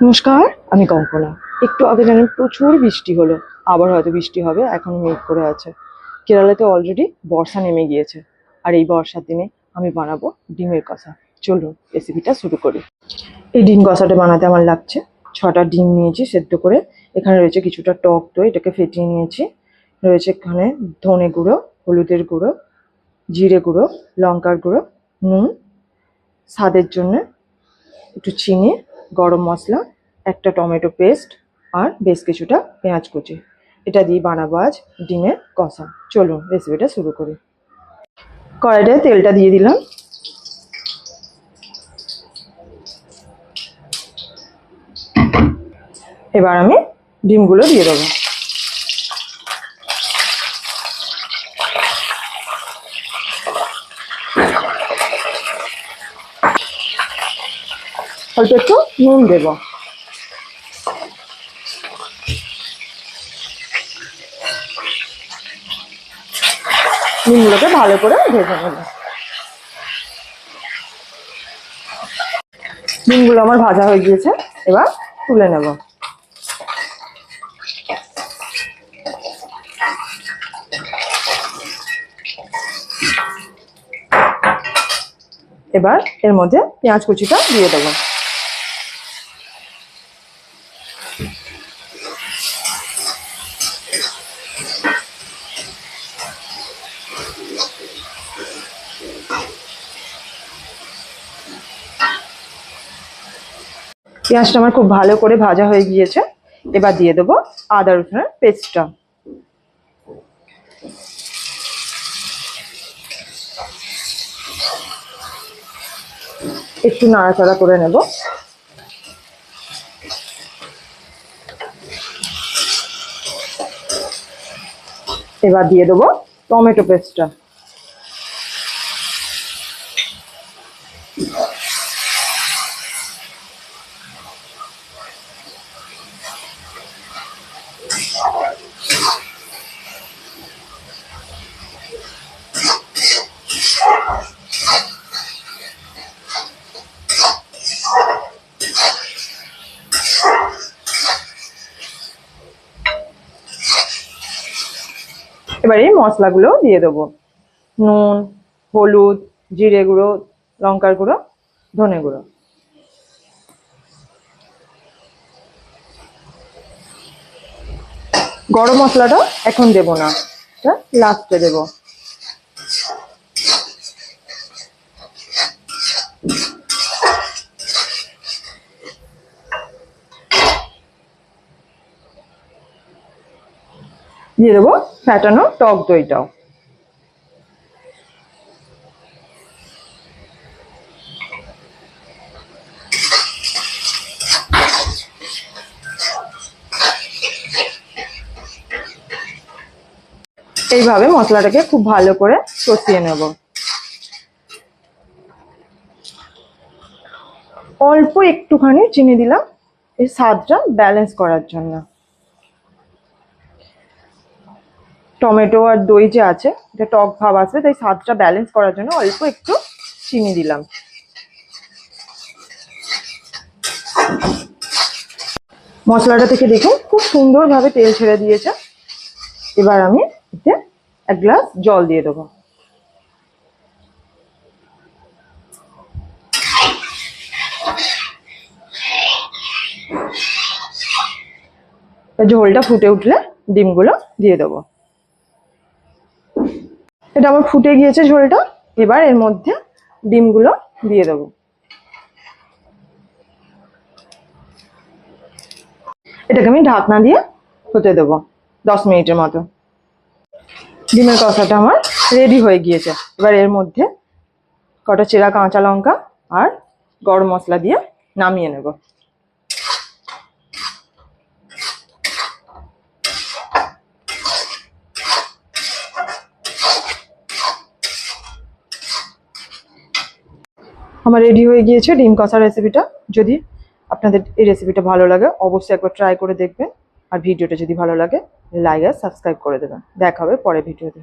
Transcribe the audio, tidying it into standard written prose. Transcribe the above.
নমস্কার, আমি কঙ্কনা। একটু আগে জানেন প্রচুর বৃষ্টি হলো, আবার হয়তো বৃষ্টি হবে, এখন মেঘ করে আছে। কেরালাতে অলরেডি বর্ষা নেমে গিয়েছে, আর এই বর্ষার দিনে আমি বানাবো ডিমের কষা। চলুন রেসিপিটা শুরু করি। এই ডিম কষাটা বানাতে আমার লাগছে 6টা ডিম নিয়েছি সেদ্ধ করে। এখানে রয়েছে কিছুটা টক দই, এটাকে ফেটিয়ে নিয়েছি। রয়েছে এখানে ধনে গুঁড়ো, হলুদের গুঁড়ো, জিরে গুঁড়ো, লঙ্কার গুঁড়ো, নুন, স্বাদের জন্য একটু চিনি, গরম মশলা, একটা টমেটো পেস্ট, আর বেশ কিছুটা পেঁয়াজ কুচি। এটা দিয়ে বানাবো আজ ডিমের কষা। চলুন রেসিপিটা শুরু করি। কড়াইতে তেলটা দিয়ে দিলাম। এবার আমি ডিমগুলো দিয়ে দেবো। অল্প একটু নুন দেবো। ডিমগুলোকে ভালো করে ভেজে নেব। ডিমগুলো আমার ভাজা হয়ে গিয়েছে, এবার তুলে নেব। এবার এর মধ্যে পেঁয়াজ কুচিটা দিয়ে দেবো। পেঁয়াজটা আমার খুব ভালো করে ভাজা হয়ে গিয়েছে, এবার দিয়ে দেবো আদা রসুনের পেস্টটা। একটু নাড়াচাড়া করে নেব। এবার দিয়ে দেবো টমেটো পেস্টটা। এবার এই মশলাগুলো দিয়ে দেবো। নুন, হলুদ, জিরে গুঁড়ো, লঙ্কার গুঁড়ো, ধনে গুঁড়ো। গরম মশলাটা এখন দেবো না, এটা লাস্টে দেবো। দিয়ে দেবো ফ্যাটানো টক দইটাও। এইভাবে মশলাটাকে খুব ভালো করে কষিয়ে নেব। অল্প একটুখানি চিনি দিলাম এই স্বাদটা ব্যালেন্স করার জন্য। টমেটো আর দই যে আছে, এটা টক ভাব আসবে, তাই স্বাদটা ব্যালেন্স করার জন্য অল্প একটু চিনি দিলাম। মশলাটা থেকে দেখুন খুব সুন্দরভাবে তেল ছেড়ে দিয়েছে। এবার আমি এতে 1 গ্লাস জল দিয়ে দেবো। ঝোলটা ফুটে উঠলে ডিমগুলো দিয়ে দেবো। এটা আমার ফুটে গিয়েছে ঝোলটা, এবার এর মধ্যে ডিমগুলো দিয়ে দেবো। এটাকে আমি ঢাকনা দিয়ে হতে দেবো 10 মিনিটের মতো। ডিমের কষাটা আমার রেডি হয়ে গিয়েছে। এবার এর মধ্যে কটা চেরা কাঁচা লঙ্কা আর গরম মশলা দিয়ে নামিয়ে নেব। আমার রেডি হয়ে গিয়েছে ডিম কষা রেসিপিটা। যদি আপনাদের এই রেসিপিটা ভালো লাগে অবশ্যই একবার ট্রাই করে দেখবেন, আর ভিডিওটা যদি ভালো লাগে লাইক আর সাবস্ক্রাইব করে দেবেন। দেখা হবে পরের ভিডিওতে।